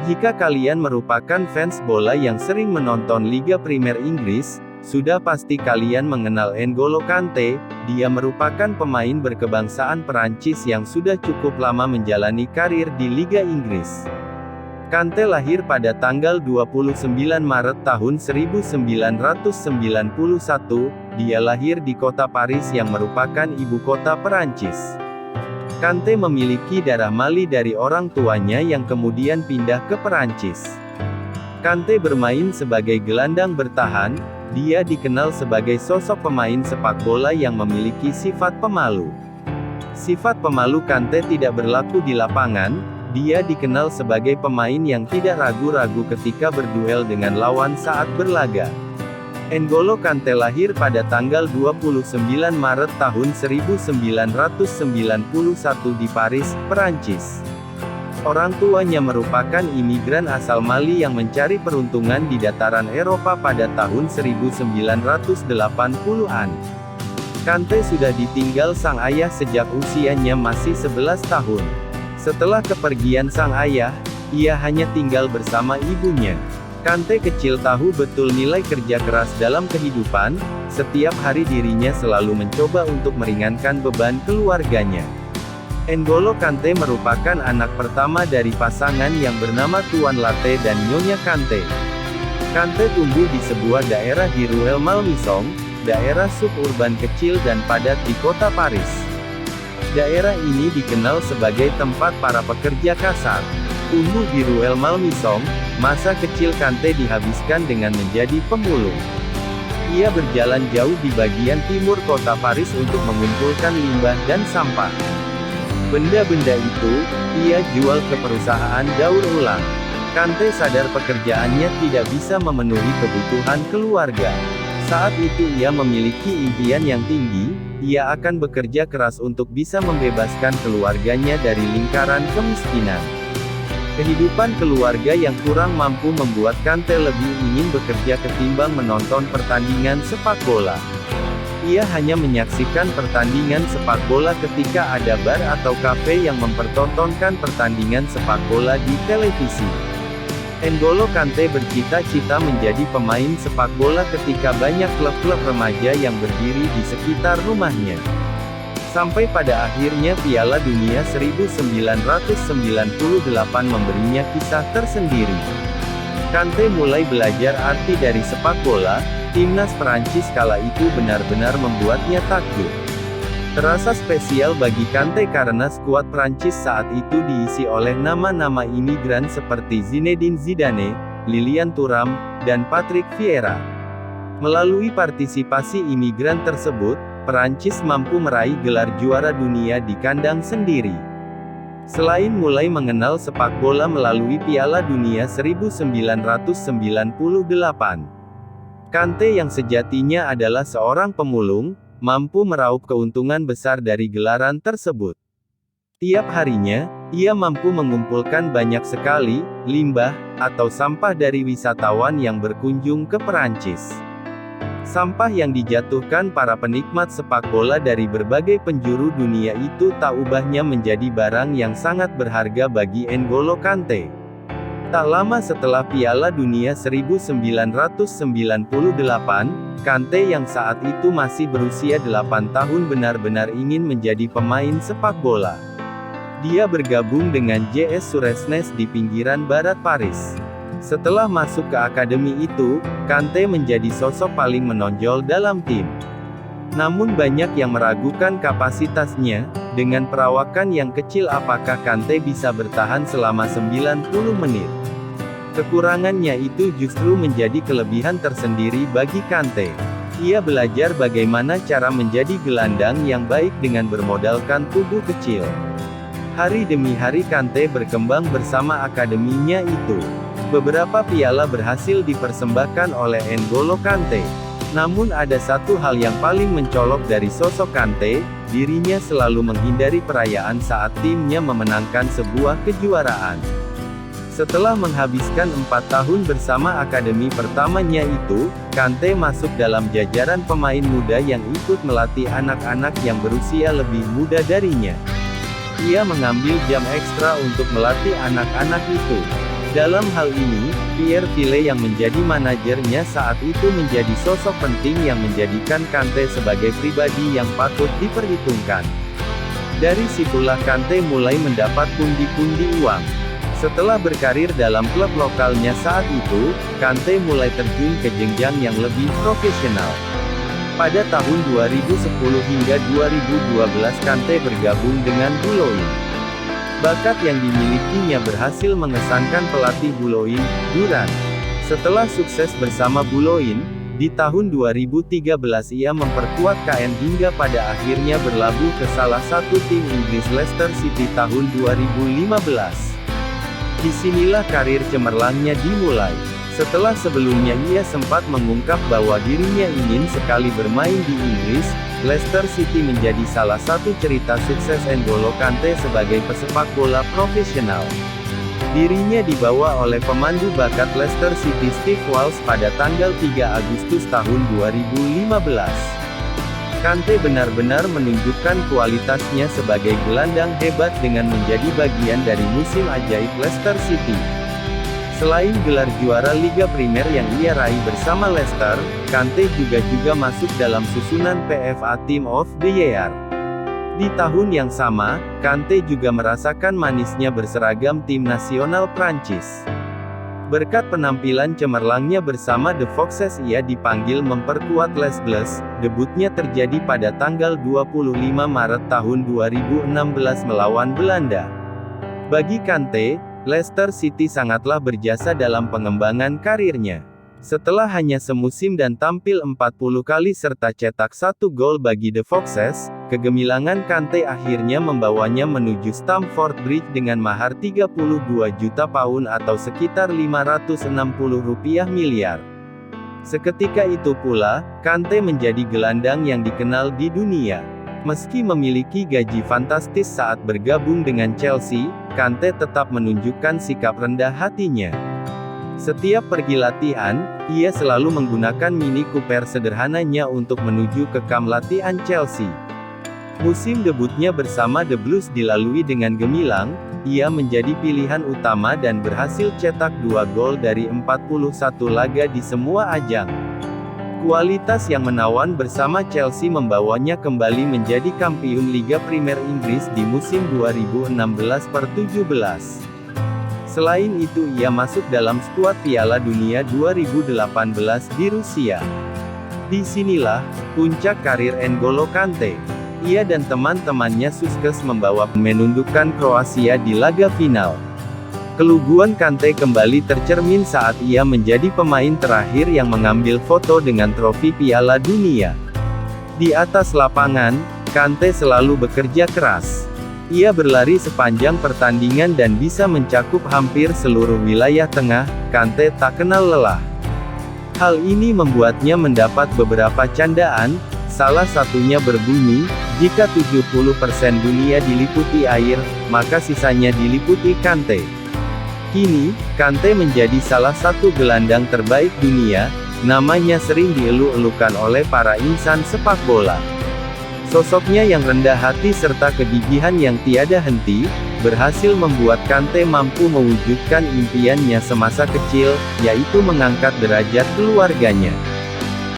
Jika kalian merupakan fans bola yang sering menonton Liga Primer Inggris, sudah pasti kalian mengenal N'Golo Kante. Dia merupakan pemain berkebangsaan Perancis yang sudah cukup lama menjalani karir di Liga Inggris. Kante lahir pada tanggal 29 Maret tahun 1991. Dia lahir di kota Paris yang merupakan ibu kota Perancis. Kante memiliki darah Mali dari orang tuanya yang kemudian pindah ke Perancis. Kante bermain sebagai gelandang bertahan. Dia dikenal sebagai sosok pemain sepak bola yang memiliki sifat pemalu. Sifat pemalu Kante tidak berlaku di lapangan. Dia dikenal sebagai pemain yang tidak ragu-ragu ketika berduel dengan lawan saat berlaga. N'Golo Kante lahir pada tanggal 29 Maret tahun 1991 di Paris, Perancis. Orang tuanya merupakan imigran asal Mali yang mencari peruntungan di dataran Eropa pada tahun 1980-an. Kante sudah ditinggal sang ayah sejak usianya masih 11 tahun. Setelah kepergian sang ayah, ia hanya tinggal bersama ibunya. Kante kecil tahu betul nilai kerja keras dalam kehidupan. Setiap hari dirinya selalu mencoba untuk meringankan beban keluarganya. N'Golo Kante merupakan anak pertama dari pasangan yang bernama Tuan Latte dan Nyonya Kante. Kante tumbuh di sebuah daerah di Ruelle Malmaison, daerah suburban kecil dan padat di kota Paris. Daerah ini dikenal sebagai tempat para pekerja kasar. Tumbuh di Ruelle Malmaison, masa kecil Kante dihabiskan dengan menjadi pemulung. Ia berjalan jauh di bagian timur kota Paris untuk mengumpulkan limbah dan sampah. Benda-benda itu, ia jual ke perusahaan daur ulang. Kante sadar pekerjaannya tidak bisa memenuhi kebutuhan keluarga. Saat itu ia memiliki impian yang tinggi. Ia akan bekerja keras untuk bisa membebaskan keluarganya dari lingkaran kemiskinan. Kehidupan keluarga yang kurang mampu membuat Kante lebih ingin bekerja ketimbang menonton pertandingan sepak bola. Ia hanya menyaksikan pertandingan sepak bola ketika ada bar atau kafe yang mempertontonkan pertandingan sepak bola di televisi. N'Golo Kante bercita-cita menjadi pemain sepak bola ketika banyak klub-klub remaja yang berdiri di sekitar rumahnya. Sampai pada akhirnya Piala Dunia 1998 memberinya kisah tersendiri. Kante mulai belajar arti dari sepak bola. Timnas Perancis kala itu benar-benar membuatnya takjub. Terasa spesial bagi Kante karena skuad Prancis saat itu diisi oleh nama-nama imigran seperti Zinedine Zidane, Lilian Thuram, dan Patrick Vieira. Melalui partisipasi imigran tersebut, Perancis mampu meraih gelar juara dunia di kandang sendiri. Selain mulai mengenal sepak bola melalui Piala Dunia 1998, Kante yang sejatinya adalah seorang pemulung, mampu meraup keuntungan besar dari gelaran tersebut. Tiap harinya, ia mampu mengumpulkan banyak sekali limbah atau sampah dari wisatawan yang berkunjung ke Perancis. Sampah yang dijatuhkan para penikmat sepak bola dari berbagai penjuru dunia itu tak ubahnya menjadi barang yang sangat berharga bagi N'Golo Kante. Tak lama setelah Piala Dunia 1998, Kante yang saat itu masih berusia 8 tahun benar-benar ingin menjadi pemain sepak bola. Dia bergabung dengan JS Suresnes di pinggiran barat Paris. Setelah masuk ke akademi itu, Kante menjadi sosok paling menonjol dalam tim. Namun banyak yang meragukan kapasitasnya. Dengan perawakan yang kecil apakah Kante bisa bertahan selama 90 menit? Kekurangannya itu justru menjadi kelebihan tersendiri bagi Kante. Ia belajar bagaimana cara menjadi gelandang yang baik dengan bermodalkan tubuh kecil. Hari demi hari Kante berkembang bersama akademinya itu. Beberapa piala berhasil dipersembahkan oleh N'Golo Kante. Namun ada satu hal yang paling mencolok dari sosok Kante, dirinya selalu menghindari perayaan saat timnya memenangkan sebuah kejuaraan. Setelah menghabiskan 4 tahun bersama akademi pertamanya itu, Kante masuk dalam jajaran pemain muda yang ikut melatih anak-anak yang berusia lebih muda darinya. Ia mengambil jam ekstra untuk melatih anak-anak itu. Dalam hal ini, Pierre Ville yang menjadi manajernya saat itu menjadi sosok penting yang menjadikan Kante sebagai pribadi yang patut diperhitungkan. Dari situlah Kante mulai mendapat pundi-pundi uang. Setelah berkarir dalam klub lokalnya saat itu, Kante mulai terjun ke jenjang yang lebih profesional. Pada tahun 2010 hingga 2012 Kante bergabung dengan Boulogne. Bakat yang dimilikinya berhasil mengesankan pelatih Boulogne, Duran. Setelah sukses bersama Boulogne, di tahun 2013 ia memperkuat KN hingga pada akhirnya berlabuh ke salah satu tim Inggris Leicester City tahun 2015. Disinilah karir cemerlangnya dimulai. Setelah sebelumnya ia sempat mengungkap bahwa dirinya ingin sekali bermain di Inggris, Leicester City menjadi salah satu cerita sukses N'Golo Kante sebagai pesepak bola profesional. Dirinya dibawa oleh pemandu bakat Leicester City Steve Walsh pada tanggal 3 Agustus tahun 2015. Kante benar-benar menunjukkan kualitasnya sebagai gelandang hebat dengan menjadi bagian dari musim ajaib Leicester City. Selain gelar juara Liga Primer yang ia raih bersama Leicester, Kante juga masuk dalam susunan PFA Team of the Year. Di tahun yang sama, Kante juga merasakan manisnya berseragam tim nasional Prancis. Berkat penampilan cemerlangnya bersama The Foxes ia dipanggil memperkuat Les Bleus. Debutnya terjadi pada tanggal 25 Maret tahun 2016 melawan Belanda. Bagi Kante, Leicester City sangatlah berjasa dalam pengembangan karirnya. Setelah hanya semusim dan tampil 40 kali serta cetak 1 gol bagi The Foxes, kegemilangan Kante akhirnya membawanya menuju Stamford Bridge dengan mahar 32 juta pound atau sekitar 560 rupiah miliar. Seketika itu pula, Kante menjadi gelandang yang dikenal di dunia. Meski memiliki gaji fantastis saat bergabung dengan Chelsea, Kante tetap menunjukkan sikap rendah hatinya. Setiap pergi latihan, ia selalu menggunakan Mini Cooper sederhananya untuk menuju ke kamp latihan Chelsea. Musim debutnya bersama The Blues dilalui dengan gemilang, ia menjadi pilihan utama dan berhasil cetak 2 gol dari 41 laga di semua ajang. Kualitas yang menawan bersama Chelsea membawanya kembali menjadi kampiun Liga Primer Inggris di musim 2016-17. Selain itu ia masuk dalam skuad Piala Dunia 2018 di Rusia. Disinilah puncak karir N'Golo Kante. Ia dan teman-temannya sukses membawa menundukkan Kroasia di laga final. Keluguan Kante kembali tercermin saat ia menjadi pemain terakhir yang mengambil foto dengan trofi Piala Dunia. Di atas lapangan, Kante selalu bekerja keras. Ia berlari sepanjang pertandingan dan bisa mencakup hampir seluruh wilayah tengah. Kante tak kenal lelah. Hal ini membuatnya mendapat beberapa candaan, salah satunya berbunyi, jika 70% dunia diliputi air, maka sisanya diliputi Kante. Kini, Kante menjadi salah satu gelandang terbaik dunia, namanya sering dieluk-elukan oleh para insan sepak bola. Sosoknya yang rendah hati serta kegigihan yang tiada henti, berhasil membuat Kante mampu mewujudkan impiannya semasa kecil, yaitu mengangkat derajat keluarganya.